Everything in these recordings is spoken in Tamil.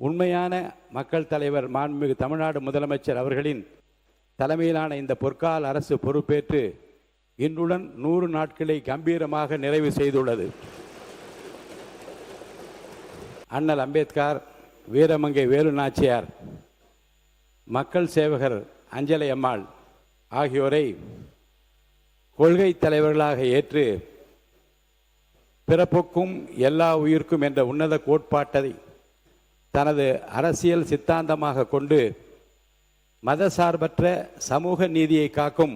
உண்மையான மக்கள் தலைவர் மாண்புமிகு தமிழ்நாடு முதலமைச்சர் அவர்களின் தலைமையிலான இந்த பொற்கால அரசு பொறுப்பேற்று இன்றுடன் 100 நாட்களை கம்பீரமாக நிறைவு செய்துள்ளது. அண்ணல் அம்பேத்கர், வீரமங்கை வேலு நாச்சியார், மக்கள் சேவகர் அஞ்சலை அம்மாள் ஆகியோரை கொள்கை தலைவர்களாக ஏற்று பிறப்புக்கும் எல்லா உயிர்க்கும் என்ற உன்னத கோட்பாட்டை தனது அரசியல் சித்தாந்தமாக கொண்டு மதசார்பற்ற சமூக நீதியை காக்கும்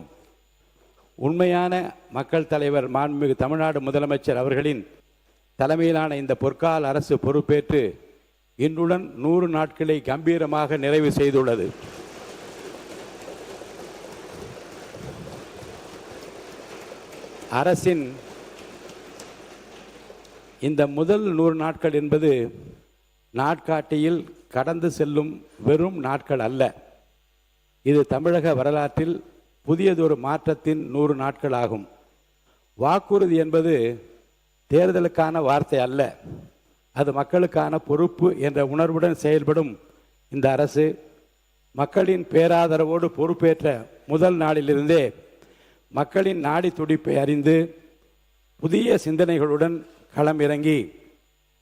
உண்மையான மக்கள் தலைவர் மாண்புமிகு தமிழ்நாடு முதலமைச்சர் அவர்களின் தலைமையிலான இந்த பொற்கால அரசு பொறுப்பேற்று இன்றுடன் 100 நாட்களை கம்பீரமாக நிறைவு செய்துள்ளது. அரசின் இந்த முதல் 100 நாட்கள் என்பது நாட்காட்டியில் கடந்து செல்லும் வெறும் நாட்கள் அல்ல. இது தமிழக வரலாற்றில் புதியதொரு மாற்றத்தின் 100 நாட்கள் ஆகும். வாக்குறுதி என்பது தேர்தலுக்கான வார்த்தை அல்ல, அது மக்களுக்கான பொறுப்பு என்ற உணர்வுடன் செயல்படும் இந்த அரசு மக்களின் பேராதரவோடு பொறுப்பேற்ற முதல் நாளிலிருந்தே மக்களின் நாடி துடிப்பை அறிந்து புதிய சிந்தனைகளுடன் களமிறங்கி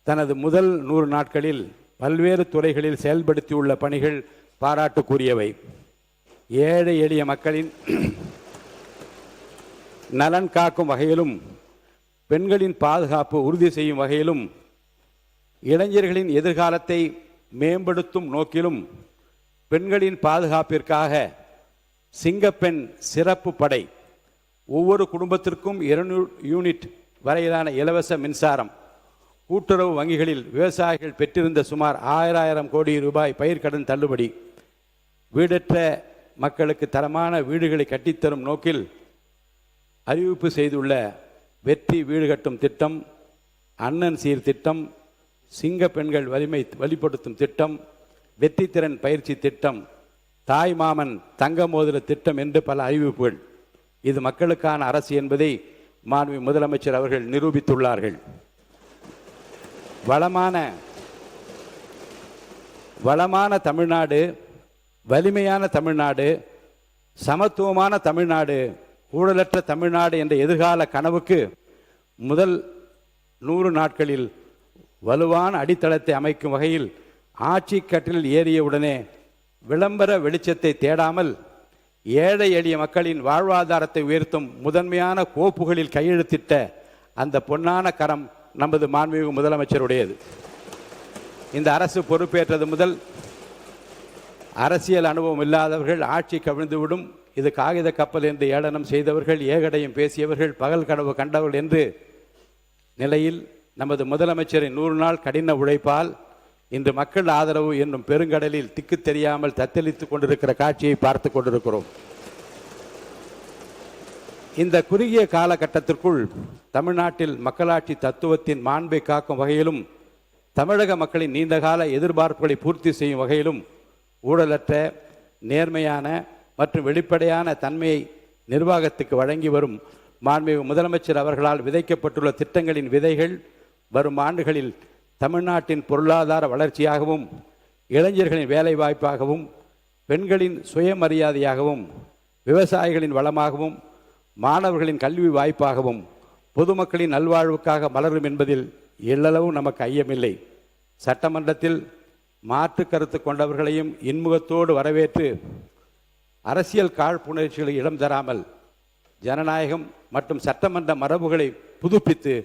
தனது முதல் 100 நாட்களில் பல்வேறு துறைகளில் செயல்படுத்தியுள்ள பணிகள் பாராட்டுக்குரியவை. ஏழை எளிய மக்களின் நலன் காக்கும் வகையிலும், பெண்களின் பாதுகாப்பு உறுதி செய்யும் வகையிலும், இளைஞர்களின் எதிர்காலத்தை மேம்படுத்தும் நோக்கிலும் பெண்களின் பாதுகாப்பிற்காக சிங்கப்பெண் சிறப்பு படை, ஒவ்வொரு குடும்பத்திற்கும் 200 யூனிட் வரையிலான இலவச மின்சாரம், கூட்டுறவு வங்கிகளில் விவசாயிகள் பெற்றிருந்த சுமார் 1000 கோடி ரூபாய் பயிர்க்கடன் தள்ளுபடி, வீடற்ற மக்களுக்கு தரமான வீடுகளை கட்டித்தரும் நோக்கில் அறிவிப்பு செய்துள்ள வெற்றி வீடு கட்டும் திட்டம், அண்ணன் சீர் திட்டம், சிங்க பெண்கள் வலிமை வழிபடுத்தும் திட்டம், வெற்றி திறன் பயிற்சி திட்டம், தாய் மாமன் தங்க மோதிர திட்டம் என்று பல அறிவிப்புகள். இது மக்களுக்கான அரசு என்பதை மாண்புமிகு முதலமைச்சர் அவர்கள் நிரூபித்துள்ளார்கள். வளமான தமிழ்நாடு, வலிமையான தமிழ்நாடு, சமத்துவமான தமிழ்நாடு, ஊழலற்ற தமிழ்நாடு என்ற எதிர்கால கனவுக்கு முதல் 100 நாட்களில் வலுவான அடித்தளத்தை அமைக்கும் வகையில் ஆட்சி கட்டிலில் ஏறியவுடனே விளம்பர வெளிச்சத்தை தேடாமல் ஏழை எளிய மக்களின் வாழ்வாதாரத்தை உயர்த்தும் முதன்மையான கோப்புகளில் கையெழுத்திட்ட அந்த பொன்னான கரம் நமது மாண்புமிகு முதலமைச்சருடையது. இந்த அரசு பொறுப்பேற்றது முதல் அரசியல் அனுபவம் இல்லாதவர்கள் ஆட்சி கவிழ்ந்துவிடும், இது காகித கப்பல் என்று ஏளனம் செய்தவர்கள், ஏகடையும் பேசியவர்கள், பகல் கனவு கண்டவர்கள் என்று நிலையில் நமது முதலமைச்சரின் 100 நாள் கடின உழைப்பால் இன்று மக்கள் ஆதரவு என்னும் பெருங்கடலில் திக்கு தெரியாமல் தத்தளித்துக் கொண்டிருக்கிற காட்சியை பார்த்து கொண்டிருக்கிறோம். இந்த குறுகிய காலகட்டத்திற்குள் தமிழ்நாட்டில் மக்களாட்சி தத்துவத்தின் மாண்பை காக்கும் வகையிலும், தமிழக மக்களின் நீண்டகால எதிர்பார்ப்புகளை பூர்த்தி செய்யும் வகையிலும் ஊழலற்ற நேர்மையான மற்றும் வெளிப்படையான தன்மையை நிர்வாகத்துக்கு வழங்கி வரும் மாண்புமிகு முதலமைச்சர் அவர்களால் விதைக்கப்பட்டுள்ள திட்டங்களின் விதைகள் வரும் ஆண்டுகளில் தமிழ்நாட்டின் பொருளாதார வளர்ச்சியாகவும், இளைஞர்களின் வேலை வாய்ப்பாகவும், பெண்களின் சுயமரியாதையாகவும், விவசாயிகளின் வளமாகவும், மாணவர்களின் கல்வி வாய்ப்பாகவும், பொதுமக்களின் நல்வாழ்வுக்காக மலரும் என்பதில் எள்ளளவும் நமக்கு ஐயமில்லை. சட்டமன்றத்தில் மாற்று கருத்து கொண்டவர்களையும் இன்முகத்தோடு வரவேற்று அரசியல் காழ்ப்புணர்ச்சிகளை இடம் தராமல் ஜனநாயகம் மற்றும் சட்டமன்ற மரபுகளை புதுப்பித்து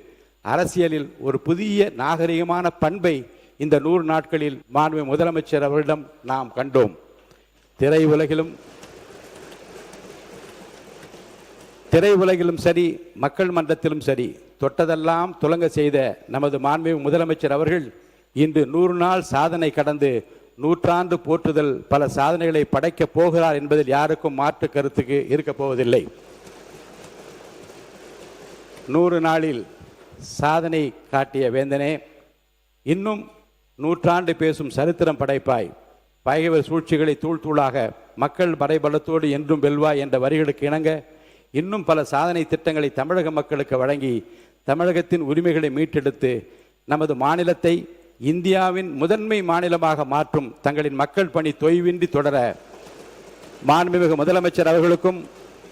அரசியலில் ஒரு புதிய நாகரிகமான பண்பை இந்த 100 நாட்களில் மாண்புமிகு முதலமைச்சர் அவரிடம் நாம் கண்டோம். திரையுலகிலும் சரி, மக்கள் மன்றத்திலும் சரி, தொட்டதெல்லாம் துலங்க செய்த நமது மாண்புமிகு முதலமைச்சர் அவர்கள் இன்று 100 நாள் சாதனை கடந்து 100 ஆண்டு போற்றுதல் பல சாதனைகளை படைக்கப் போகிறார் என்பதில் யாருக்கும் மாற்று கருத்துக்கு இருக்கப் போவதில்லை. 100 நாளில் சாதனை காட்டிய வேந்தனே, இன்னும் 100 ஆண்டு பேசும் சரித்திரம் படைப்பாய், பகைவர் சூழ்ச்சிகளை தூள் தூளாக மக்கள் படைபலத்தோடு என்றும் வெல்வாய் என்ற வரிகளுக்கு இணங்க இன்னும் பல சாதனை திட்டங்களை தமிழக மக்களுக்கு வழங்கி தமிழகத்தின் உரிமைகளை மீட்டெடுத்து நமது மாநிலத்தை இந்தியாவின் முதன்மை மாநிலமாக மாற்றும் தங்களின் மக்கள் பணி தொய்வின்றி தொடர மாண்புமிகு முதலமைச்சர் அவர்களுக்கும்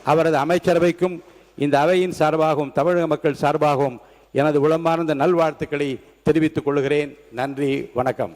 அவரது அமைச்சரவைக்கும் இந்த அவையின் சார்பாகவும் தமிழக மக்கள் சார்பாகவும் எனது உளமார்ந்த நல்வாழ்த்துக்களை தெரிவித்துக் கொள்கிறேன். நன்றி, வணக்கம்.